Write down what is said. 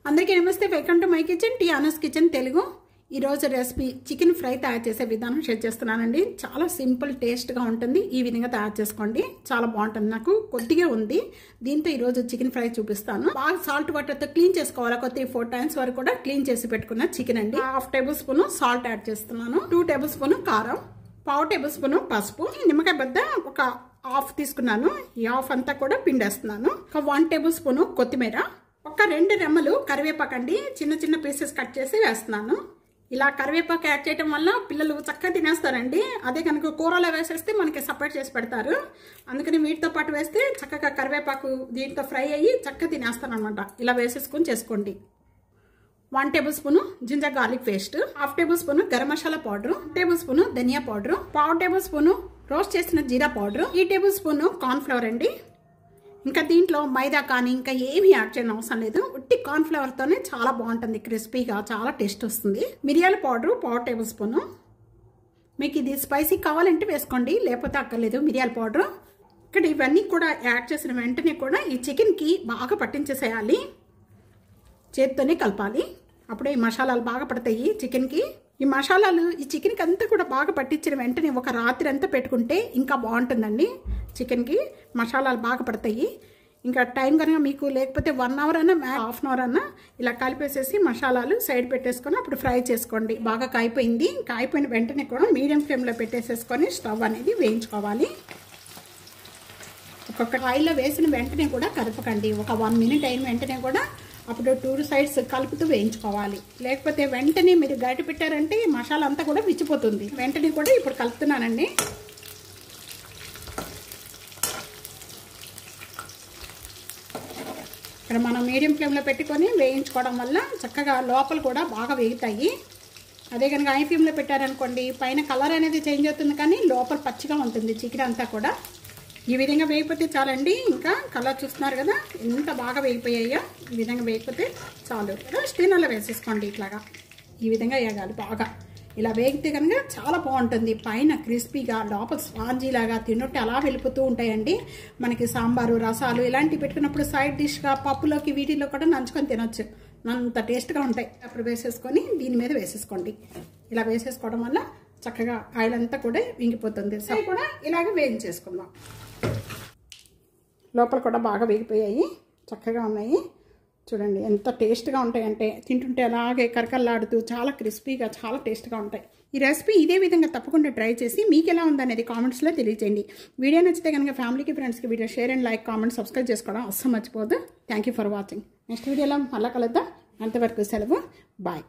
అందరికీ నమస్తే, welcome to my kitchen, టీ ఆనస్ కిచెన్ తెలుగు. ఈరోజు రెసిపీ చికెన్ ఫ్రై తయారు చేసే విధానం షేర్ చేస్తున్నానండి. చాలా సింపుల్, టేస్ట్గా ఉంటుంది. ఈ విధంగా తయారు చేసుకోండి, చాలా బాగుంటుంది. నాకు కొద్దిగా ఉంది, దీంతో ఈరోజు చికెన్ ఫ్రై చూపిస్తాను. బాగా సాల్ట్ వాటర్తో క్లీన్ చేసుకోవాలి. ఒక 3-4 టైమ్స్ వరకు కూడా క్లీన్ చేసి పెట్టుకున్న చికెన్ అండి. 1/2 టేబుల్ స్పూన్ సాల్ట్ యాడ్ చేస్తున్నాను, 2 టేబుల్ స్పూన్ కారం, 1/4 టేబుల్ స్పూన్ పసుపు, నిమ్మకాయ బద్ద ఒక 1/2 తీసుకున్నాను. ఈ 1/2 అంతా కూడా పిండేస్తున్నాను. ఒక 1 టేబుల్ స్పూన్ కొత్తిమీర, ఒక 2 రెమ్మలు కరివేపాకు అండి, చిన్న చిన్న పీసెస్ కట్ చేసి వేస్తున్నాను. ఇలా కరివేపాకు యాడ్ చేయడం వల్ల పిల్లలు చక్కగా తినేస్తారండి. అదే కనుక కూరలో వేసేస్తే మనకి సపరేట్ చేసి పెడతారు. అందుకని వీటితో పాటు వేస్తే చక్కగా కరివేపాకు దీంతో ఫ్రై అయ్యి చక్కగా తినేస్తాను అనమాట. ఇలా వేసేసుకొని చేసుకోండి. 1 tablespoon ginger garlic paste, 1/2 tablespoon garam masala powder, 1 tablespoon dhania powder, 1/4 tablespoon roast చేసిన jeera powder, 3 tablespoon cornflour అండి. ఇంకా దీంట్లో మైదా కానీ ఇంకా ఏమీ యాడ్ చేయడం అవసరం లేదు. ఉట్టి కార్న్ ఫ్లవర్తోనే చాలా బాగుంటుంది, క్రిస్పీగా చాలా టేస్ట్ వస్తుంది. మిరియాల పౌడర్ 1/4 టేబుల్ స్పూన్. మీకు ఇది స్పైసీ కావాలంటే వేసుకోండి, లేకపోతే అక్కర్లేదు. మిరియాల పౌడర్ ఇక్కడ ఇవన్నీ కూడా యాడ్ చేసిన వెంటనే కూడా ఈ చికెన్కి బాగా పట్టించేసేయాలి. చేతితోనే కలపాలి, అప్పుడే ఈ మసాలాలు బాగా పడతాయి చికెన్కి. ఈ మసాలాలు ఈ చికెన్కి అంతా కూడా బాగా పట్టించిన వెంటనే ఒక రాత్రి అంతా పెట్టుకుంటే ఇంకా బాగుంటుందండి. చికెన్కి మసాలాలు బాగా పడతాయి. ఇంకా టైం కనుక మీకు లేకపోతే 1 అవర్ అన్నా 1/2 అవర్ అన్నా ఇలా కలిపేసేసి మసాలాలు సైడ్ పెట్టేసుకొని అప్పుడు ఫ్రై చేసుకోండి. బాగా కాయిపోయింది. కాయిపోయిన వెంటనే కూడా మీడియం ఫ్లేమ్లో పెట్టేసేసుకొని స్టవ్ అనేది వేయించుకోవాలి. ఒక్కొక్క ఆయిల్లో వేసిన వెంటనే కూడా కలపకండి. ఒక 1 మినిట్ అయిన వెంటనే కూడా అప్పుడు 2 సైడ్స్ కలుపుతూ వేయించుకోవాలి. లేకపోతే వెంటనే మీరు గరిటె పెట్టారంటే మసాలా అంతా కూడా విచ్చిపోతుంది. వెంటనే కూడా ఇప్పుడు కలుపుతున్నానండి. ఇక్కడ మనం మీడియం ఫ్లేమ్లో పెట్టుకొని వేయించుకోవడం వల్ల చక్కగా లోపల కూడా బాగా వేగుతాయి. అదే కనుక హై ఫ్లేమ్లో పెట్టారనుకోండి పైన కలర్ అనేది చేంజ్ అవుతుంది, కానీ లోపల పచ్చిగా ఉంటుంది చికెన్ అంతా కూడా. ఈ విధంగా వేగిపోతే చాలండి. ఇంకా కలర్ చూస్తున్నారు కదా ఎంత బాగా వేగిపోయాయో. ఈ విధంగా వేగిపోతే చాలు. స్టీనర్లో వేసేసుకోండి. ఇట్లాగా ఈ విధంగా వేగాలి బాగా. ఇలా వేగితే కనుక చాలా బాగుంటుంది. పైన క్రిస్పీగా, లోపల స్పాంజీలాగా తిన్నట్టు అలా వెళ్ళిపోతూ ఉంటాయండి. మనకి సాంబారు, రసాలు ఇలాంటివి పెట్టుకున్నప్పుడు సైడ్ డిష్గా పప్పులోకి వీటిలో కూడా నంచుకొని తినొచ్చు. అంత టేస్ట్గా ఉంటాయి. అప్పుడు వేసేసుకొని దీని మీద వేసేసుకోండి. ఇలా వేసేసుకోవడం వల్ల చక్కగా ఆయిల్ అంతా కూడా ఇంకిపోతుంది. సరే కూడా ఇలాగే వేయించేసుకుందాం. లోపల కూడా బాగా వేగిపోయాయి, చక్కగా ఉన్నాయి. చూడండి ఎంత టేస్ట్గా ఉంటాయంటే తింటుంటే అలాగే కరకల్లాడుతూ చాలా క్రిస్పీగా చాలా టేస్ట్గా ఉంటాయి. ఈ రెసిపీ ఇదే విధంగా తప్పకుండా ట్రై చేసి మీకు ఎలా ఉందనేది కామెంట్స్లో తెలియజేయండి. వీడియో నచ్చితే కనుక ఫ్యామిలీకి, ఫ్రెండ్స్కి video share and like, comment, subscribe చేసుకోవడం అస్సలు మర్చిపోదు. Thank you for watching. Next వీడియోలో మళ్ళీ కలుద్దాం. అంతవరకు సెలవు, బాయ్.